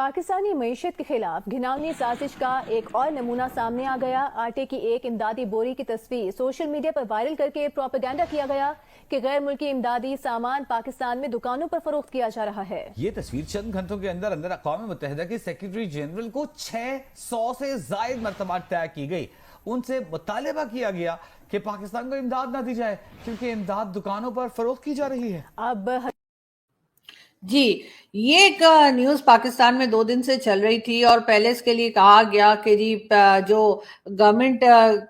پاکستانی معیشت کے خلاف گھناؤنی سازش کا ایک اور نمونہ سامنے آ گیا۔ آٹے کی ایک امدادی بوری کی تصویر سوشل میڈیا پر وائرل کر کے پروپیگنڈا کیا گیا کہ غیر ملکی امدادی سامان پاکستان میں دکانوں پر فروخت کیا جا رہا ہے۔ یہ تصویر چند گھنٹوں کے اندر اندر اقوام متحدہ کے سیکریٹری جنرل کو 600 سے زائد مرتبہ ٹیگ کی گئی۔ ان سے مطالبہ کیا گیا کہ پاکستان کو امداد نہ دی جائے کیونکہ امداد دکانوں پر فروخت کی جا رہی ہے۔ اب جی، یہ ایک نیوز پاکستان میں 2 دن سے چل رہی تھی اور پہلے اس کے لیے کہا گیا کہ جی جو گورنمنٹ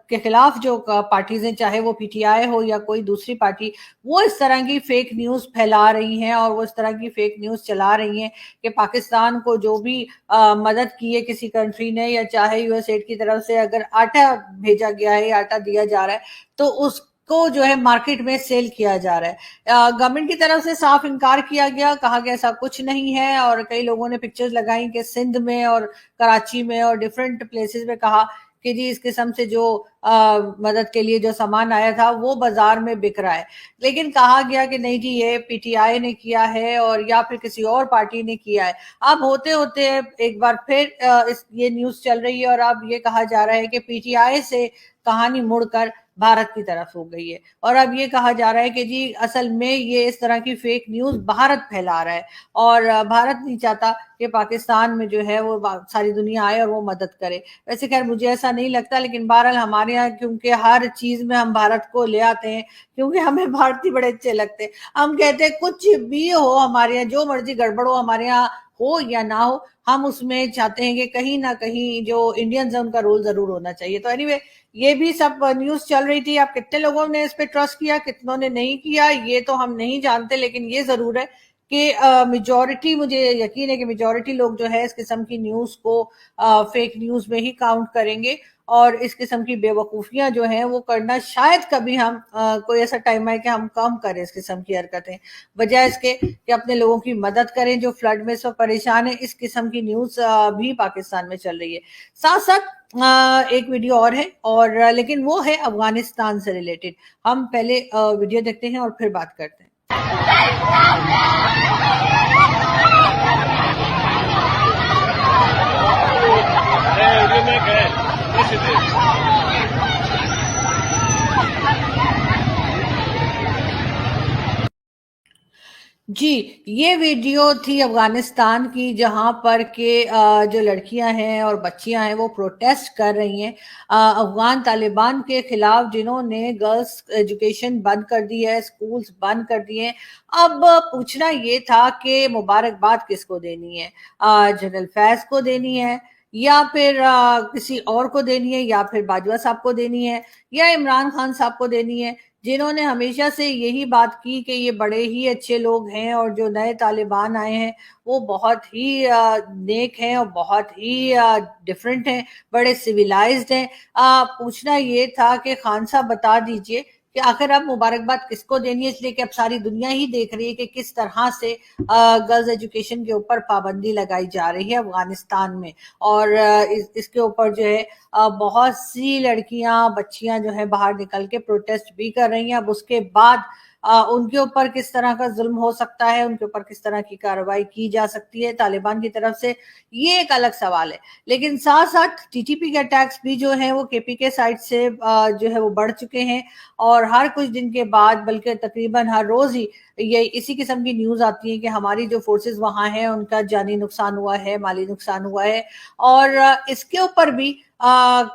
کے خلاف جو پارٹیز ہیں، چاہے وہ پی ٹی آئی ہو یا کوئی دوسری پارٹی، وہ اس طرح کی فیک نیوز پھیلا رہی ہیں اور وہ اس طرح کی فیک نیوز چلا رہی ہیں کہ پاکستان کو جو بھی مدد کی ہے کسی کنٹری نے یا چاہے یو ایس ایڈ کی طرف سے اگر آٹا بھیجا گیا ہے یا آٹا دیا جا رہا ہے تو اس کو جو ہے مارکیٹ میں سیل کیا جا رہا ہے۔ گورنمنٹ کی طرف سے صاف انکار کیا گیا، کہا گیا ایسا کچھ نہیں ہے، اور کئی لوگوں نے پکچرز لگائیں کہ سندھ میں اور کراچی میں اور ڈیفرنٹ پلیسز میں کہا کہ جی اس قسم سے جو مدد کے لیے جو سامان آیا تھا وہ بازار میں بک رہا ہے، لیکن کہا گیا کہ نہیں جی یہ پی ٹی آئی نے کیا ہے اور یا پھر کسی اور پارٹی نے کیا ہے۔ اب ہوتے ہوتے ایک بار پھر یہ نیوز چل رہی ہے اور اب یہ کہا جا رہا ہے کہ پی ٹی آئی سے کہانی مڑ کر بھارت کی طرف ہو گئی ہے اور اب یہ کہا جا رہا ہے کہ جی اصل میں یہ اس طرح کی فیک نیوز بھارت پھیلا رہا ہے اور بھارت نہیں چاہتا کہ پاکستان میں جو ہے وہ ساری دنیا آئے اور وہ مدد کرے۔ ویسے خیر مجھے ایسا نہیں لگتا، لیکن بہرحال ہمارے یہاں کیونکہ ہر چیز میں ہم بھارت کو لے آتے ہیں کیونکہ ہمیں بھارتی بڑے اچھے لگتے ہیں، ہم کہتے ہیں کچھ بھی ہو ہمارے یہاں، جو مرضی گڑبڑ ہو ہمارے یہاں ہو یا نہ ہو، ہم اس میں چاہتے ہیں کہ کہیں نہ کہیں جو انڈینز ہیں ان کا رول ضرور ہونا چاہیے۔ تو اینی وے یہ بھی سب نیوز چل رہی تھی۔ اب کتنے لوگوں نے اس پہ ٹرسٹ کیا، کتنوں نے نہیں کیا، یہ تو ہم نہیں جانتے، لیکن یہ ضرور ہے کہ میجورٹی، مجھے یقین ہے کہ میجورٹی لوگ جو ہے اس قسم کی نیوز کو فیک نیوز میں ہی کاؤنٹ کریں گے اور اس قسم کی بے وقوفیاں جو ہیں وہ کرنا شاید کبھی ہم کوئی ایسا ٹائم آئے کہ ہم کم کریں اس قسم کی حرکتیں، بجائے اس کے کہ اپنے لوگوں کی مدد کریں جو فلڈ میں سب پریشان ہیں۔ اس قسم کی نیوز بھی پاکستان میں چل رہی ہے۔ ساتھ ساتھ ایک ویڈیو اور ہے اور لیکن وہ ہے افغانستان سے ریلیٹڈ۔ ہم پہلے ویڈیو دیکھتے ہیں اور پھر بات کرتے ہیں۔ جی، یہ ویڈیو تھی افغانستان کی جہاں پر کہ جو لڑکیاں ہیں اور بچیاں ہیں وہ پروٹیسٹ کر رہی ہیں افغان طالبان کے خلاف، جنہوں نے گرلز ایجوکیشن بند کر دی ہے، سکولز بند کر دیے ہیں۔ اب پوچھنا یہ تھا کہ مبارکباد کس کو دینی ہے، جنرل فیض کو دینی ہے یا پھر کسی اور کو دینی ہے یا پھر باجوہ صاحب کو دینی ہے یا عمران خان صاحب کو دینی ہے، جنہوں نے ہمیشہ سے یہی بات کی کہ یہ بڑے ہی اچھے لوگ ہیں اور جو نئے طالبان آئے ہیں وہ بہت ہی نیک ہیں اور بہت ہی ڈیفرنٹ ہیں، بڑے سویلائزڈ ہیں۔ پوچھنا یہ تھا کہ خان صاحب بتا دیجئے کہ آخر اب مبارکباد کس کو دینی ہے، اس لیے کہ اب ساری دنیا ہی دیکھ رہی ہے کہ کس طرح سے گرلز ایجوکیشن کے اوپر پابندی لگائی جا رہی ہے افغانستان میں، اور اس کے اوپر جو ہے بہت سی لڑکیاں بچیاں جو ہیں باہر نکل کے پروٹیسٹ بھی کر رہی ہیں۔ اب اس کے بعد ان کے اوپر کس طرح کا ظلم ہو سکتا ہے، ان کے اوپر کس طرح کی کارروائی کی جا سکتی ہے طالبان کی طرف سے، یہ ایک الگ سوال ہے۔ لیکن ساتھ ساتھ ٹی ٹی پی کے اٹیکس بھی جو ہیں وہ کے پی کے سائٹ سے جو ہے وہ بڑھ چکے ہیں اور ہر کچھ دن کے بعد بلکہ تقریباً ہر روز ہی یہ اسی قسم کی نیوز آتی ہے کہ ہماری جو فورسز وہاں ہیں ان کا جانی نقصان ہوا ہے، مالی نقصان ہوا ہے، اور اس کے اوپر بھی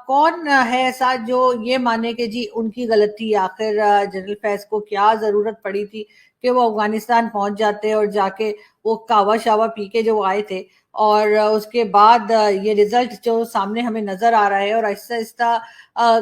کون ہے ایسا جو یہ مانے کہ جی ان کی غلطی، آخر جنرل فیض کو کیا ضرورت پڑی تھی کہ وہ افغانستان پہنچ جاتے اور جا کے وہ کعوہ شاوہ پی کے جو آئے تھے، اور اس کے بعد یہ رزلٹ جو سامنے ہمیں نظر آ رہا ہے، اور آہستہ آہستہ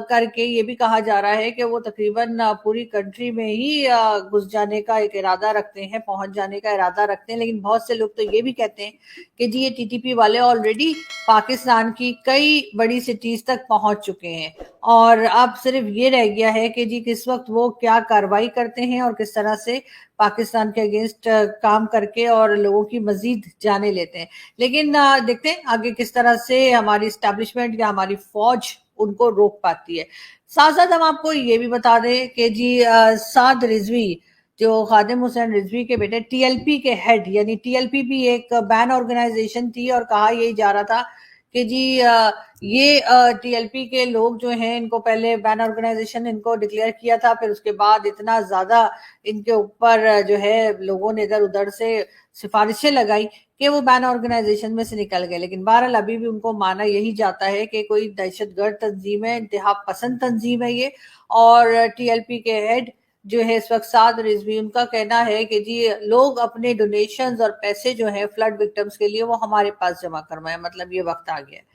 کر کے یہ بھی کہا جا رہا ہے کہ وہ تقریباً پوری کنٹری میں ہی گھس جانے کا ایک ارادہ رکھتے ہیں، پہنچ جانے کا ارادہ رکھتے ہیں۔ لیکن بہت سے لوگ تو یہ بھی کہتے ہیں کہ جی یہ ٹی ٹی پی والے آلریڈی پاکستان کی کئی بڑی سٹیز تک پہنچ چکے ہیں اور اب صرف یہ رہ گیا ہے کہ جی کس وقت وہ کیا کارروائی کرتے ہیں اور کس طرح سے پاکستان کے اگینسٹ کام کر کے اور لوگوں کی مزید جانیں لیتے ہیں۔ لیکن دیکھتے ہیں آگے کس طرح سے ہماری اسٹیبلشمنٹ یا ہماری فوج ان کو روک پاتی ہے۔ ساتھ ساتھ ہم آپ کو یہ بھی بتا دیں کہ جی سعد رضوی جو خادم حسین رضوی کے بیٹے ٹی ایل پی کے ہیڈ، یعنی ٹی ایل پی بھی ایک بین آرگنائزیشن تھی، اور کہا یہی جا رہا تھا کہ جی یہ ٹی ایل پی کے لوگ جو ہیں ان کو پہلے بین آرگنائزیشن ان کو ڈکلیئر کیا تھا، پھر اس کے بعد اتنا زیادہ ان کے اوپر جو ہے لوگوں نے ادھر ادھر سے سفارشیں لگائی کہ وہ بین آرگنائزیشن میں سے نکل گئے. لیکن بہرحال ابھی بھی ان کو مانا یہی جاتا ہے کہ کوئی دہشت گرد تنظیم ہے، انتہا پسند تنظیم ہے یہ. اور ٹی ایل پی کے ہیڈ جو ہے اس وقت سعد رضوی، ان کا کہنا ہے کہ جی لوگ اپنے ڈونیشنز اور پیسے جو ہیں فلڈ وکٹمز کے لیے وہ ہمارے پاس جمع کروائیں، مطلب یہ وقت آ گیا ہے.